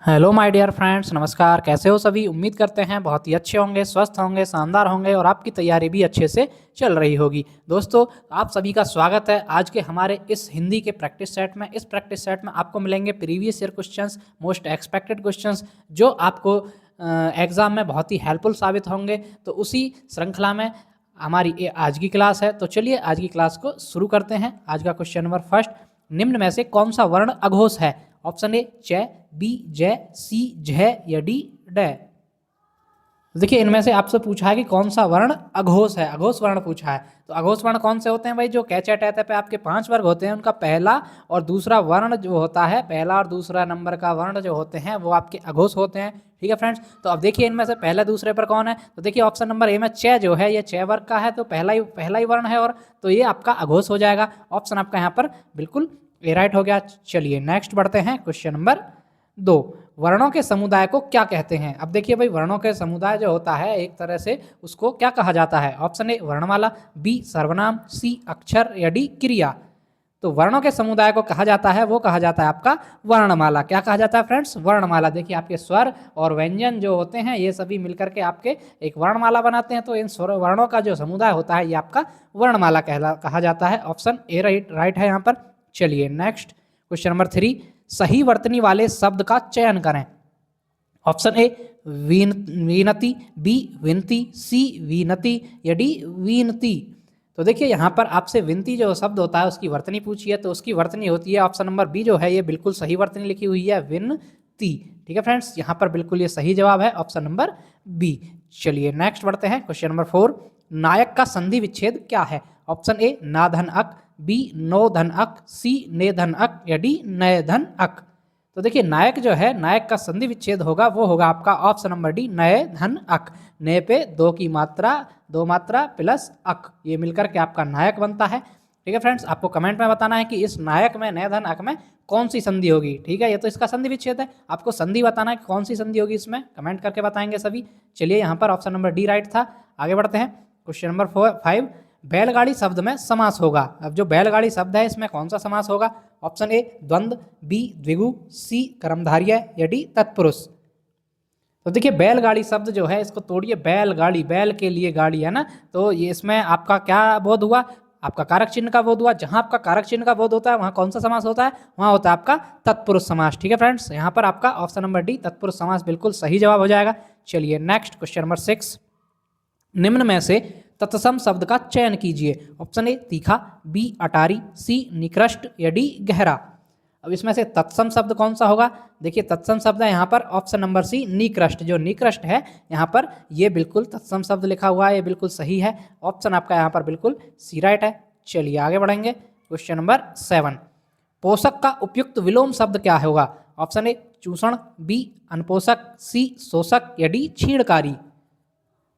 Hello my dear friends, नमस्कार। कैसे हो सभी? उम्मीद करते हैं बहुत ही अच्छे होंगे, स्वस्थ होंगे, शानदार होंगे और आपकी तैयारी भी अच्छे से चल रही होगी। दोस्तों, आप सभी का स्वागत है आज के हमारे इस हिंदी के प्रैक्टिस सेट में। इस प्रैक्टिस सेट में आपको मिलेंगे previous year questions, most expected questions, जो आपको एग्ज़ाम में बहुत ही हेल्पफुल साबित होंगे। तो उसी श्रृंखला में हमारी ये आज की क्लास है। तो चलिए आज की क्लास को शुरू करते हैं। आज का क्वेश्चन नंबर फर्स्ट, निम्न में से कौन सा वर्ण अघोष है? ऑप्शन ए च, बी जय, सी झ या डी डै। देखिए, इनमें से आपसे पूछा है कि कौन सा वर्ण अघोष है। अघोष वर्ण पूछा है। तो अघोष वर्ण कौन से होते हैं भाई? जो कैचा टैता पे आपके 5 वर्ग होते हैं, उनका पहला और दूसरा वर्ण जो होता है, पहला और दूसरा नंबर का वर्ण जो होते हैं वो आपके अघोष होते हैं। ठीक है फ्रेंड्स। तो अब देखिए इनमें से पहले दूसरे पर कौन है। तो देखिए ऑप्शन नंबर ए में च जो है ये च वर्ग का है, तो पहला ही वर्ण है, और तो ये आपका अघोष हो जाएगा। ऑप्शन आपका यहाँ पर बिल्कुल ए राइट हो गया। चलिए नेक्स्ट बढ़ते हैं। क्वेश्चन नंबर 2, वर्णों के समुदाय को क्या कहते हैं? अब देखिए भाई, वर्णों के समुदाय जो होता है एक तरह से उसको क्या कहा जाता है? ऑप्शन ए वर्णमाला, बी सर्वनाम, सी अक्षर या डी क्रिया। तो वर्णों के समुदाय को कहा जाता है, वो कहा जाता है आपका वर्णमाला। क्या कहा जाता है फ्रेंड्स? वर्णमाला। देखिए आपके स्वर और व्यंजन जो होते हैं ये सभी मिलकर के आपके एक वर्णमाला बनाते हैं। तो इन स्वर वर्णों का जो समुदाय होता है ये आपका वर्णमाला कहा जाता है। ऑप्शन ए राइट है यहाँ पर। चलिए नेक्स्ट क्वेश्चन नंबर 3, सही वर्तनी वाले शब्द का चयन करें। ऑप्शन ए वीनती, बी विनती, सी वीनती या डी वीनती। तो देखिए यहाँ पर आपसे विनती जो शब्द होता है उसकी वर्तनी पूछी है, तो उसकी वर्तनी होती है ऑप्शन नंबर बी जो है ये बिल्कुल सही वर्तनी लिखी हुई है, विनती। ठीक है फ्रेंड्स, यहाँ पर बिल्कुल ये सही जवाब है ऑप्शन नंबर बी। चलिए नेक्स्ट बढ़ते हैं। क्वेश्चन नंबर 4, नायक का संधि विच्छेद क्या है? ऑप्शन ए ना धन अक, बी नो धन अक, सी ने धन अक या डी नय धन अक। तो देखिए नायक जो है, नायक का संधि विच्छेद होगा वो होगा आपका ऑप्शन नंबर डी नय धन अक। नय पे दो मात्रा प्लस अक, ये मिलकर के आपका नायक बनता है। ठीक है फ्रेंड्स, आपको कमेंट में बताना है कि इस नायक में नय धन अक में कौन सी संधि होगी। ठीक है, ये तो इसका संधि विच्छेद है, आपको संधि बताना है कि कौन सी संधि होगी इसमें, कमेंट करके बताएंगे सभी। चलिए यहाँ पर ऑप्शन नंबर डी राइट था। आगे बढ़ते हैं। क्वेश्चन नंबर 5, बैलगाड़ी शब्द में समास होगा। अब जो बैलगाड़ी शब्द है इसमें कौन सा समास होगा? ऑप्शन ए द्वंद्व, बी द्विगु, सी कर्मधारय या डी तत्पुरुष। तो देखिए बैलगाड़ी शब्द जो है इसको तोड़िए, बैलगाड़ी, बैल के लिए गाड़ी है ना, तो ये इसमें आपका क्या बोध हुआ? आपका कारक चिन्ह का बोध हुआ। जहां आपका कारक चिन्ह का बोध होता है वहां कौन सा समास होता है? वहां होता है आपका तत्पुरुष समास। ठीक है फ्रेंड्स, यहाँ पर आपका ऑप्शन नंबर डी तत्पुरुष समास बिल्कुल सही जवाब हो जाएगा। चलिए नेक्स्ट क्वेश्चन नंबर 6, निम्न में से तत्सम शब्द का चयन कीजिए। ऑप्शन ए तीखा, बी अटारी, सी निकृष्ट या डी गहरा। अब इसमें से तत्सम शब्द कौन सा होगा? देखिए तत्सम शब्द है यहाँ पर ऑप्शन नंबर सी निकृष्ट। जो निकृष्ट है यहाँ पर ये बिल्कुल तत्सम शब्द लिखा हुआ है, ये बिल्कुल सही है। ऑप्शन आपका यहाँ पर बिल्कुल सी राइट है। चलिए आगे बढ़ेंगे। क्वेश्चन नंबर 7, पोषक का उपयुक्त विलोम शब्द क्या होगा? ऑप्शन ए चूषण, बी अनपोषक, सी शोषक या डी छीणकारी।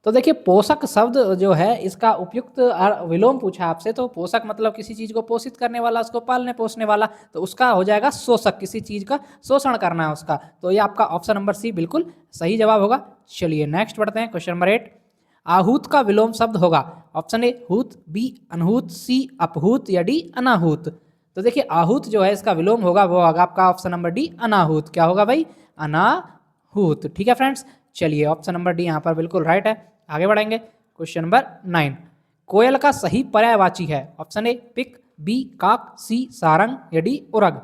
तो देखिए पोषक शब्द जो है इसका उपयुक्त विलोम पूछा आपसे, तो पोषक मतलब किसी चीज को पोषित करने वाला, उसको पालने पोषने वाला, तो उसका हो जाएगा शोषक, किसी चीज का शोषण करना है उसका। तो ये आपका ऑप्शन नंबर सी बिल्कुल सही जवाब होगा। चलिए नेक्स्ट बढ़ते हैं। क्वेश्चन नंबर 8, आहूत का विलोम शब्द होगा। ऑप्शन ए हूत, बी अनहूत, सी अपहूत या डी अनाहूत। तो देखिए आहूत जो है इसका विलोम होगा वो होगा आपका ऑप्शन नंबर डी अनाहूत। क्या होगा भाई? अनाहूत। ठीक है फ्रेंड्स, चलिए ऑप्शन नंबर डी यहाँ पर बिल्कुल राइट है। आगे बढ़ेंगे। क्वेश्चन नंबर 9, कोयल का सही पर्यायवाची है। ऑप्शन ए पिक, बी काक, सी सारंग या डी उरग।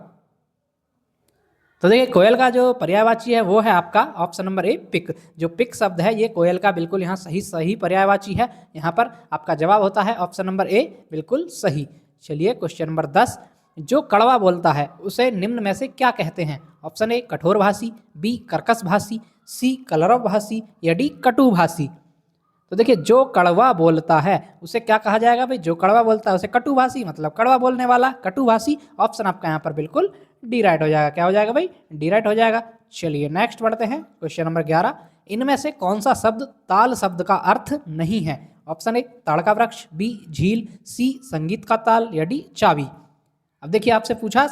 तो देखिए कोयल का जो पर्यायवाची है वो है आपका ऑप्शन नंबर ए पिक। जो पिक शब्द है ये कोयल का बिल्कुल यहाँ सही पर्यायवाची है। यहाँ पर आपका जवाब होता है ऑप्शन नंबर ए बिल्कुल सही। चलिए क्वेश्चन नंबर 10, जो कड़वा बोलता है उसे निम्न में से क्या कहते हैं? ऑप्शन ए कठोर भाषी, बी कर्कश भाषी, सी कलरव भाषी या डी कटु भाषी। तो देखिए जो कड़वा बोलता है उसे क्या कहा जाएगा भाई? जो कड़वा बोलता है उसे कटुभाषी, मतलब कड़वा बोलने वाला, कटुभाषी। ऑप्शन आपका यहाँ पर बिल्कुल डी राइट हो जाएगा। क्या हो जाएगा भाई? डी राइट हो जाएगा। चलिए नेक्स्ट बढ़ते हैं। क्वेश्चन नंबर 11, इनमें से कौन सा शब्द ताल शब्द का अर्थ नहीं है? ऑप्शन ए ताड़ का वृक्ष, बी झील, सी संगीत का ताल या डी चाबी। अब देखिए आपसे पूछा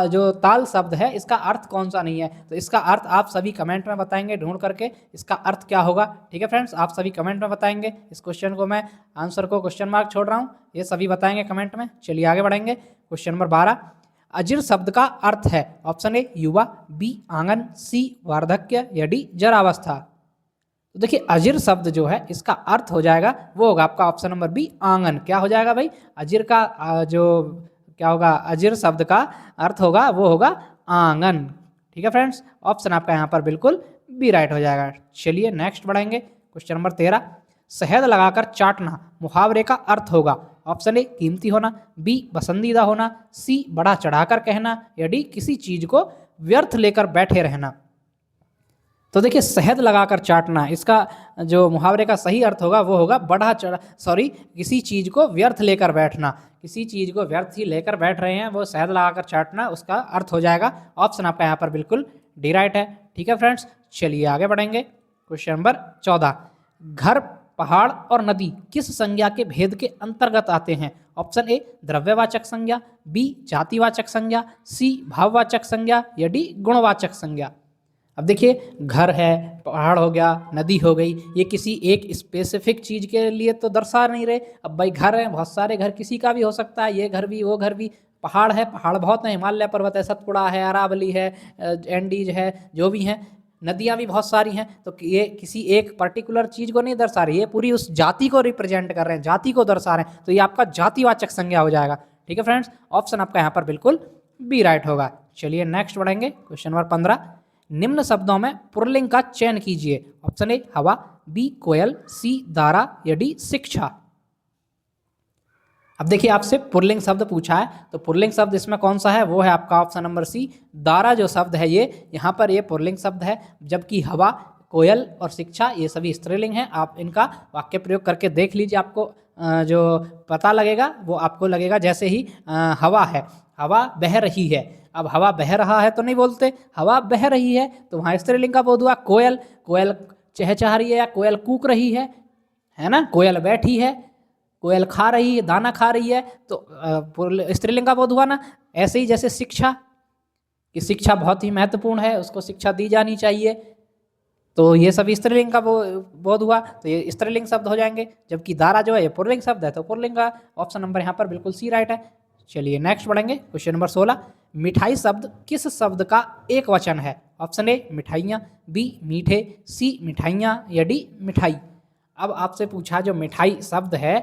जो ताल शब्द है इसका अर्थ कौन सा नहीं है, तो इसका अर्थ आप सभी कमेंट में बताएंगे ढूंढ करके इसका अर्थ क्या होगा। ठीक है फ्रेंड्स, आप सभी कमेंट में बताएंगे। इस क्वेश्चन को मैं आंसर को क्वेश्चन मार्क छोड़ रहा हूँ, ये सभी बताएंगे कमेंट में। चलिए आगे बढ़ेंगे। क्वेश्चन नंबर 12, अजीर शब्द का अर्थ है? ऑप्शन ए युवा, बी आंगन, सी वार्धक्य या डी जरावस्था। तो देखिए अजीर शब्द जो है इसका अर्थ हो जाएगा वो होगा आपका ऑप्शन नंबर बी आंगन। क्या हो जाएगा भाई? अजीर का जो क्या होगा, अजीर शब्द का अर्थ होगा वो होगा आंगन। ठीक है फ्रेंड्स, ऑप्शन आपका यहाँ पर बिल्कुल बी राइट हो जाएगा। चलिए नेक्स्ट बढ़ेंगे। क्वेश्चन नंबर 13, शहद लगाकर चाटना मुहावरे का अर्थ होगा? ऑप्शन ए कीमती होना, बी पसंदीदा होना, सी बढ़ा चढ़ाकर कहना या डी किसी चीज को व्यर्थ लेकर बैठे रहना। तो देखिए शहद लगाकर चाटना, इसका जो मुहावरे का सही अर्थ होगा वो होगा किसी चीज को व्यर्थ लेकर बैठना। किसी चीज को व्यर्थ ही लेकर बैठ रहे हैं वो शहद लगाकर चाटना, उसका अर्थ हो जाएगा। ऑप्शन आपका यहाँ पर बिल्कुल डी राइट है। ठीक है फ्रेंड्स, चलिए आगे बढ़ेंगे। क्वेश्चन नंबर 14, घर, पहाड़ और नदी किस संज्ञा के भेद के अंतर्गत आते हैं? ऑप्शन ए द्रव्यवाचक संज्ञा, बी जातिवाचक संज्ञा, सी भाववाचक संज्ञा या डी गुणवाचक संज्ञा। अब देखिए घर है, पहाड़ हो गया, नदी हो गई, ये किसी एक स्पेसिफिक चीज़ के लिए तो दर्शा नहीं रहे। अब भाई घर है, बहुत सारे घर किसी का भी हो सकता है, ये घर भी वो घर भी। पहाड़ है, पहाड़ बहुत हैं, हिमालय पर्वत है, सतपुड़ा है, अरावली है, एंडीज है, जो भी हैं। नदियाँ भी बहुत सारी हैं, तो ये किसी एक पर्टिकुलर चीज़ को नहीं दर्शा रही, ये पूरी उस जाति को रिप्रेजेंट कर रहे हैं, जाति को दर्शा रहे हैं, तो ये आपका जातिवाचक संज्ञा हो जाएगा। ठीक है फ्रेंड्स, ऑप्शन आपका यहाँ पर बिल्कुल बी राइट होगा। चलिए नेक्स्ट बढ़ेंगे। क्वेश्चन नंबर 15, निम्न शब्दों में पुल्लिंग का चयन कीजिए। ऑप्शन ए हवा, बी कोयल, सी दारा या डी शिक्षा। अब देखिए आपसे पुल्लिंग शब्द पूछा है, तो पुल्लिंग शब्द इसमें कौन सा है? वो है आपका ऑप्शन नंबर सी दारा। जो शब्द है ये यहाँ पर ये पुल्लिंग शब्द है, जबकि हवा, कोयल और शिक्षा ये सभी स्त्रीलिंग हैं। आप इनका वाक्य प्रयोग करके देख लीजिए, आपको जो पता लगेगा वो आपको लगेगा जैसे ही हवा है, हवा बह रही है। अब हवा बह रहा है तो नहीं बोलते, हवा बह रही है तो वहाँ स्त्रीलिंग का बोध हुआ। कोयल, कोयल चहचहा रही है या कोयल कूक रही है ना। कोयल बैठी है, कोयल खा रही है, दाना खा रही है, तो स्त्रीलिंग का बोध हुआ ना। ऐसे ही जैसे शिक्षा, कि शिक्षा बहुत ही महत्वपूर्ण है, उसको शिक्षा दी जानी चाहिए, तो ये सब स्त्रीलिंग का बोध हुआ, तो ये स्त्रीलिंग शब्द हो जाएंगे। जबकि दारा जो है ये पुल्लिंग शब्द है, तो पुल्लिंग का ऑप्शन नंबर यहाँ पर बिल्कुल सी राइट है। चलिए नेक्स्ट बढ़ेंगे। क्वेश्चन नंबर 16, मिठाई शब्द किस शब्द का एक वचन है? ऑप्शन ए मिठाइयाँ, बी मीठे, सी मिठाइयाँ या डी मिठाई। अब आपसे पूछा जो मिठाई शब्द है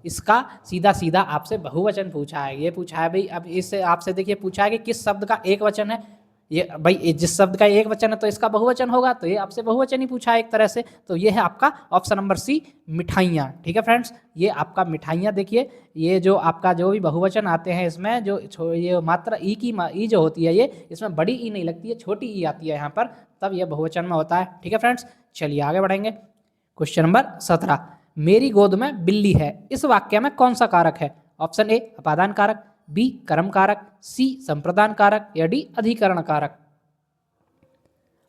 इसका सीधा सीधा आपसे बहुवचन पूछा है। ये पूछा है भाई, अब इससे आपसे देखिए पूछा है कि किस शब्द का एक वचन है। ये भाई जिस शब्द का एक वचन है तो इसका बहुवचन होगा, तो ये आपसे बहुवचन ही पूछा है एक तरह से। तो ये है आपका ऑप्शन नंबर सी मिठाइयाँ। ठीक है फ्रेंड्स, ये आपका मिठाइयाँ। देखिए ये जो आपका जो भी बहुवचन आते हैं इसमें जो ये मात्रा ई की ई जो होती है, ये इसमें बड़ी ई नहीं लगती है, छोटी ई आती है यहाँ पर, तब यह बहुवचन में होता है। ठीक है फ्रेंड्स, चलिए आगे बढ़ेंगे। क्वेश्चन नंबर 17, मेरी गोद में बिल्ली है, इस वाक्य में कौन सा कारक है? ऑप्शन ए अपादान कारक, बी कर्म कारक, सी संप्रदान कारक या डी अधिकरण कारक।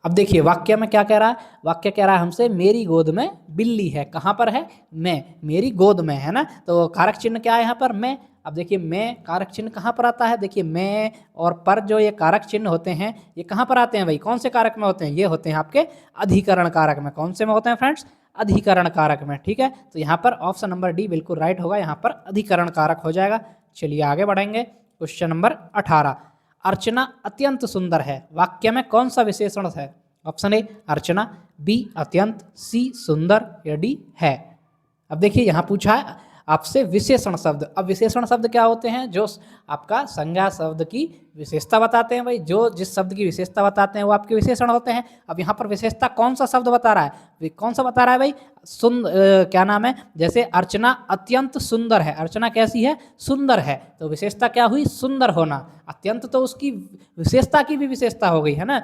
अब देखिए वाक्य में क्या कह रहा है, वाक्य कह रहा है हमसे मेरी गोद में बिल्ली है। कहाँ पर है? मैं, मेरी गोद में है ना, तो कारक चिन्ह क्या है यहाँ पर? मैं। अब देखिए मैं कारक चिन्ह कहाँ पर आता है? देखिए मैं और पर जो ये कारक चिन्ह होते हैं ये कहाँ पर आते हैं भाई? कौन से कारक में होते हैं? ये होते हैं आपके अधिकरण कारक में। कौन से में होते हैं फ्रेंड्स? अधिकरण कारक में। ठीक है, तो यहाँ पर ऑप्शन नंबर डी बिल्कुल राइट होगा, यहाँ पर अधिकरण कारक हो जाएगा। चलिए आगे बढ़ेंगे। क्वेश्चन नंबर 18, अर्चना अत्यंत सुंदर है, वाक्य में कौन सा विशेषण है? ऑप्शन ए अर्चना, बी अत्यंत, सी सुंदर या डी है। अब देखिए यहाँ पूछा है आपसे विशेषण शब्द। अब विशेषण शब्द क्या होते हैं? जो आपका संज्ञा शब्द की विशेषता बताते हैं भाई, जो जिस शब्द की विशेषता बताते हैं वो आपके विशेषण होते हैं। अब यहाँ पर विशेषता कौन सा शब्द बता रहा है? कौन सा बता रहा है भाई? क्या नाम है? जैसे अर्चना अत्यंत सुंदर है, अर्चना कैसी है? सुंदर है, तो विशेषता क्या हुई? सुंदर होना। अत्यंत तो उसकी विशेषता की भी विशेषता हो गई है ना।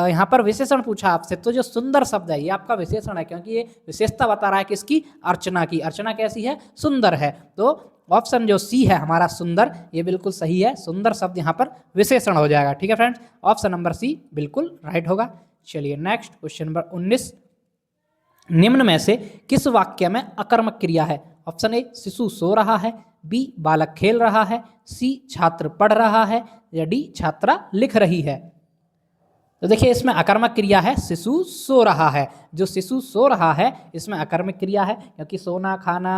यहाँ पर विशेषण पूछा आपसे, तो जो सुंदर शब्द है ये आपका विशेषण है, क्योंकि ये विशेषता बता रहा है किसकी? अर्चना की। अर्चना कैसी है? सुंदर है। तो ऑप्शन जो सी है हमारा सुंदर, ये बिल्कुल सही है। सुंदर शब्द यहाँ पर विशेषण हो जाएगा। ठीक है फ्रेंड्स, ऑप्शन नंबर सी बिल्कुल राइट होगा। चलिए नेक्स्ट क्वेश्चन नंबर 19, निम्न में से किस वाक्य में अकर्मक क्रिया है? ऑप्शन ए शिशु सो रहा है, बी बालक खेल रहा है, सी छात्र पढ़ रहा है या डी छात्रा लिख रही है। तो देखिए इसमें अकर्मक क्रिया है शिशु सो रहा है। जो शिशु सो रहा है इसमें अकर्मक क्रिया है, क्योंकि सोना, खाना,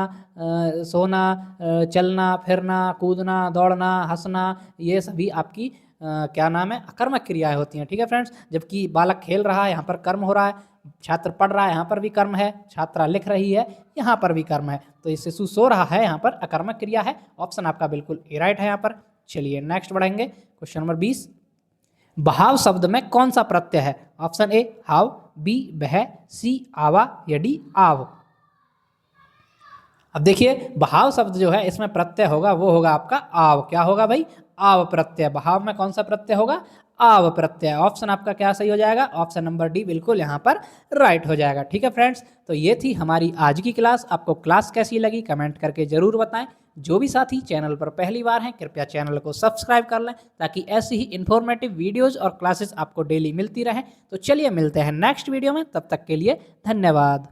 सोना, चलना फिरना, कूदना, दौड़ना, हंसना, ये सभी आपकी क्या नाम है, अकर्मक क्रियाएं होती हैं। ठीक है फ्रेंड्स, जबकि बालक खेल रहा है यहाँ पर कर्म हो रहा है, छात्र पढ़ रहा है यहाँ पर भी कर्म है, छात्रा लिख रही है यहाँ पर भी कर्म है। तो ये शिशु सो रहा है यहाँ पर अकर्मक क्रिया है। ऑप्शन आपका बिल्कुल ए राइट है यहाँ पर। चलिए नेक्स्ट बढ़ेंगे, क्वेश्चन नंबर 20। बहाव शब्द में कौन सा प्रत्यय है? ऑप्शन ए हाव, बी बह, सी आवा या डी आव। अब देखिए बहाव शब्द जो है इसमें प्रत्यय होगा वो होगा आपका आव। क्या होगा भाई? आव प्रत्यय। बहाव में कौन सा प्रत्यय होगा? आव प्रत्यय। ऑप्शन आपका क्या सही हो जाएगा? ऑप्शन नंबर डी बिल्कुल यहाँ पर राइट हो जाएगा। ठीक है फ्रेंड्स, तो ये थी हमारी आज की क्लास। आपको क्लास कैसी लगी कमेंट करके जरूर बताएं। जो भी साथी चैनल पर पहली बार हैं कृपया चैनल को सब्सक्राइब कर लें, ताकि ऐसी ही इन्फॉर्मेटिव वीडियोज और क्लासेस आपको डेली मिलती रहें। तो चलिए मिलते हैं नेक्स्ट वीडियो में, तब तक के लिए धन्यवाद।